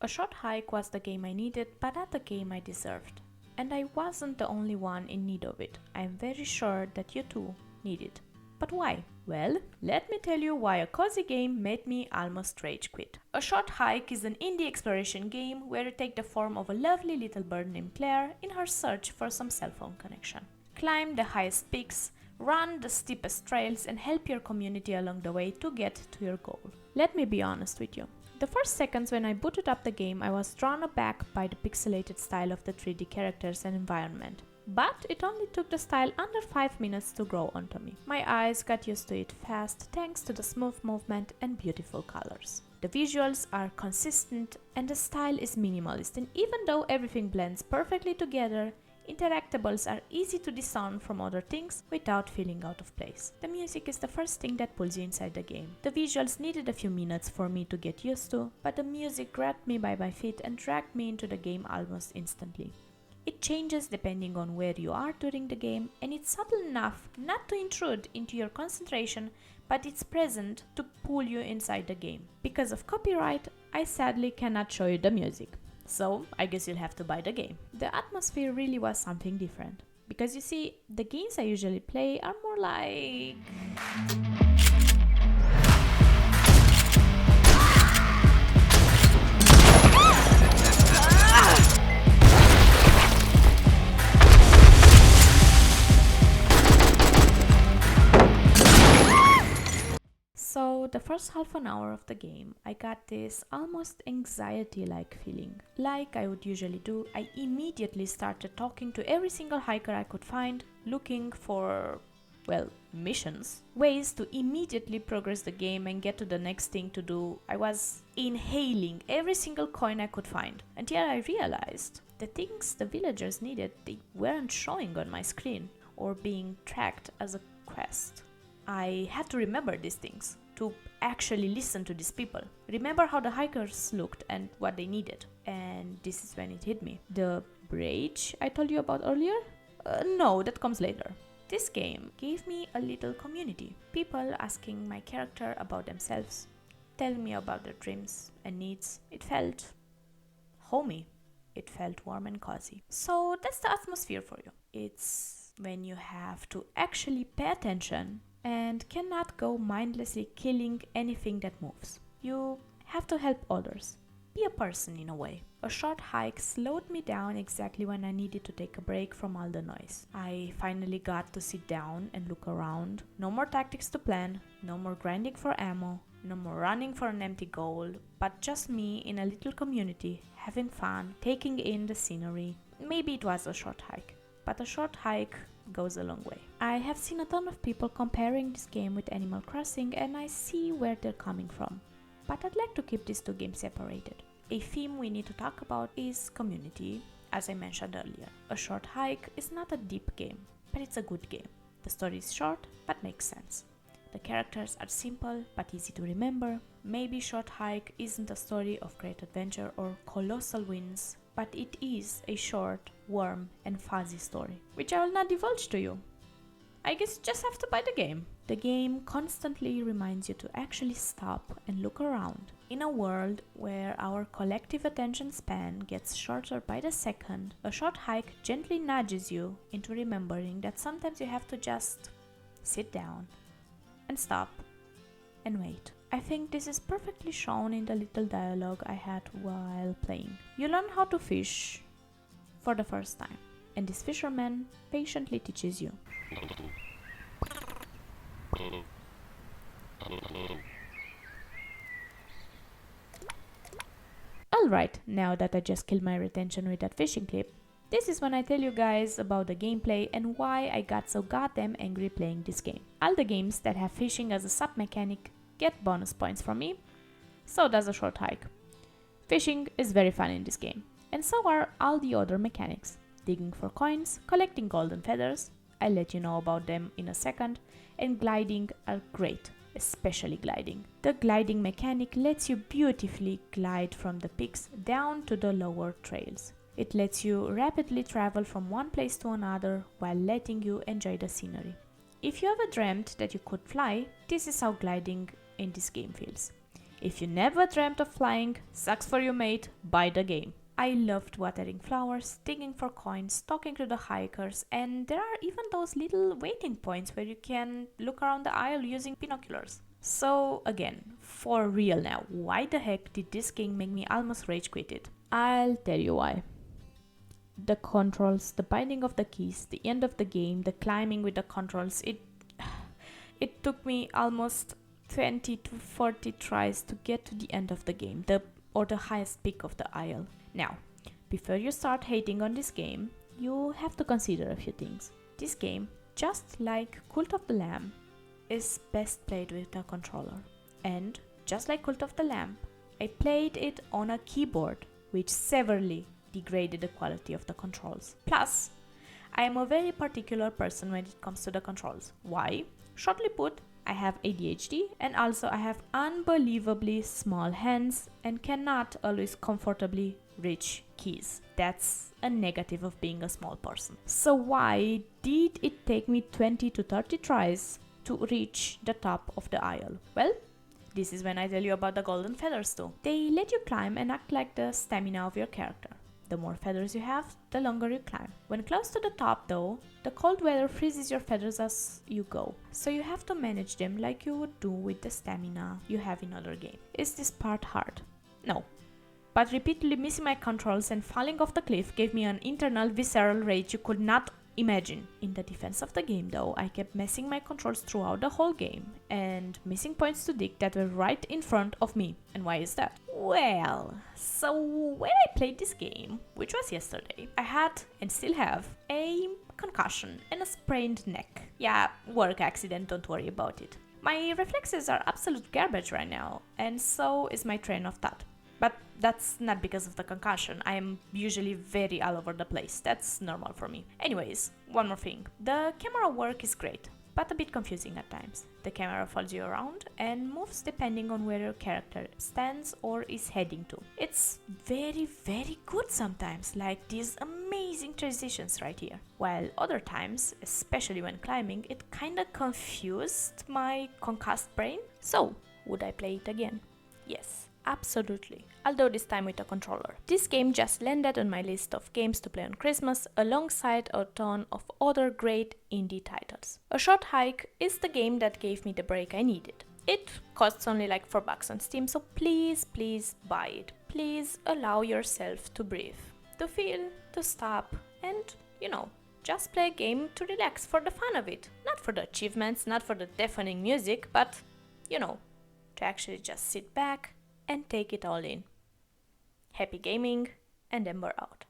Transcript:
A short hike was the game I needed, but not the game I deserved. And I wasn't the only one in need of it. I am very sure that you too need it. But why? Well, let me tell you why a cozy game made me almost rage quit. A Short Hike is an indie exploration game where you take the form of a lovely little bird named Claire in her search for some cell phone connection. Climb the highest peaks, run the steepest trails, and help your community along the way to get to your goal. Let me be honest with you. The first seconds when I booted up the game, I was drawn aback by the pixelated style of the 3D characters and environment. But it only took the style under 5 minutes to grow onto me. My eyes got used to it fast thanks to the smooth movement and beautiful colors. The visuals are consistent and the style is minimalist, and even though everything blends perfectly together, interactables are easy to discern from other things without feeling out of place. The music is the first thing that pulls you inside the game. The visuals needed a few minutes for me to get used to, but the music grabbed me by my feet and dragged me into the game almost instantly. It changes depending on where you are during the game, and it's subtle enough not to intrude into your concentration, but it's present to pull you inside the game. Because of copyright, I sadly cannot show you the music. So, I guess you'll have to buy the game. The atmosphere really was something different. Because you see, the games I usually play are more like... So the first half an hour of the game, I got this almost anxiety-like feeling. Like I would usually do, I immediately started talking to every single hiker I could find, looking for, well, missions. Ways to immediately progress the game and get to the next thing to do. I was inhaling every single coin I could find. Until I realized the things the villagers needed, they weren't showing on my screen or being tracked as a quest. I had to remember these things, to actually listen to these people. Remember how the hikers looked and what they needed. And this is when it hit me. The rage I told you about earlier? No, that comes later. This game gave me a little community. People asking my character about themselves, telling me about their dreams and needs. It felt homey. It felt warm and cozy. So that's the atmosphere for you. It's when you have to actually pay attention and cannot go mindlessly killing anything that moves. You have to help others. Be a person in a way. A short hike slowed me down exactly when I needed to take a break from all the noise. I finally got to sit down and look around. No more tactics to plan, no more grinding for ammo, no more running for an empty goal, but just me in a little community, having fun, taking in the scenery. Maybe it was a short hike, but a short hike goes a long way. I have seen a ton of people comparing this game with Animal Crossing, and I see where they're coming from. But I'd like to keep these two games separated. A theme we need to talk about is community, as I mentioned earlier. A Short Hike is not a deep game, but it's a good game. The story is short, but makes sense. The characters are simple, but easy to remember. Maybe Short Hike isn't a story of great adventure or colossal wins, but it is a short, warm, and fuzzy story, which I will not divulge to you. I guess you just have to buy the game. The game constantly reminds you to actually stop and look around. In a world where our collective attention span gets shorter by the second, a short hike gently nudges you into remembering that sometimes you have to just sit down and stop and wait. I think this is perfectly shown in the little dialogue I had while playing. You learn how to fish for the first time, and this fisherman patiently teaches you. Alright, now that I just killed my retention with that fishing clip, this is when I tell you guys about the gameplay and why I got so goddamn angry playing this game. All the games that have fishing as a sub-mechanic get bonus points from me, so does a short hike. Fishing is very fun in this game, and so are all the other mechanics. Digging for coins, collecting golden feathers, I'll let you know about them in a second, and gliding are great, especially gliding. The gliding mechanic lets you beautifully glide from the peaks down to the lower trails. It lets you rapidly travel from one place to another while letting you enjoy the scenery. If you ever dreamt that you could fly, this is how gliding in this game feels. If you never dreamt of flying, sucks for you mate, buy the game. I loved watering flowers, digging for coins, talking to the hikers, and there are even those little waiting points where you can look around the aisle using binoculars. So again, for real now, why the heck did this game make me almost rage quit it? I'll tell you why. The controls, the binding of the keys, the end of the game, the climbing with the controls, it took me almost 20 to 40 tries to get to the end of the game, the highest peak of the aisle. Now, before you start hating on this game, you have to consider a few things. This game, just like Cult of the Lamb, is best played with a controller. And just like Cult of the Lamb, I played it on a keyboard, which severely degraded the quality of the controls. Plus, I am a very particular person when it comes to the controls. Why? Shortly put, I have ADHD and also I have unbelievably small hands and cannot always comfortably reach keys. That's a negative of being a small person. So why did it take me 20 to 30 tries to reach the top of the aisle? Well, this is when I tell you about the golden feathers too. They let you climb and act like the stamina of your character. The more feathers you have, the longer you climb. When close to the top though, the cold weather freezes your feathers as you go. So you have to manage them like you would do with the stamina you have in other games. Is this part hard? No. But repeatedly missing my controls and falling off the cliff gave me an internal visceral rage you could not imagine. In the defense of the game though, I kept messing my controls throughout the whole game and missing points to dig that were right in front of me. And why is that? Well, so when I played this game, which was yesterday, I had and still have a concussion and a sprained neck. Yeah, work accident, don't worry about it. My reflexes are absolute garbage right now, and so is my train of thought. But that's not because of the concussion. I am usually very all over the place. That's normal for me. Anyways, one more thing. The camera work is great, but a bit confusing at times. The camera follows you around and moves depending on where your character stands or is heading to. It's very, very good sometimes, like these amazing transitions right here. While other times, especially when climbing, it kinda confused my concussed brain. So, would I play it again? Yes. Absolutely, although this time with a controller. This game just landed on my list of games to play on Christmas alongside a ton of other great indie titles. A Short Hike is the game that gave me the break I needed. It costs only like $4 on Steam, so please buy it. Please allow yourself to breathe, to feel, to stop, and just play a game to relax for the fun of it. Not for the achievements, not for the deafening music, but to actually just sit back and take it all in. Happy gaming, and Ember out.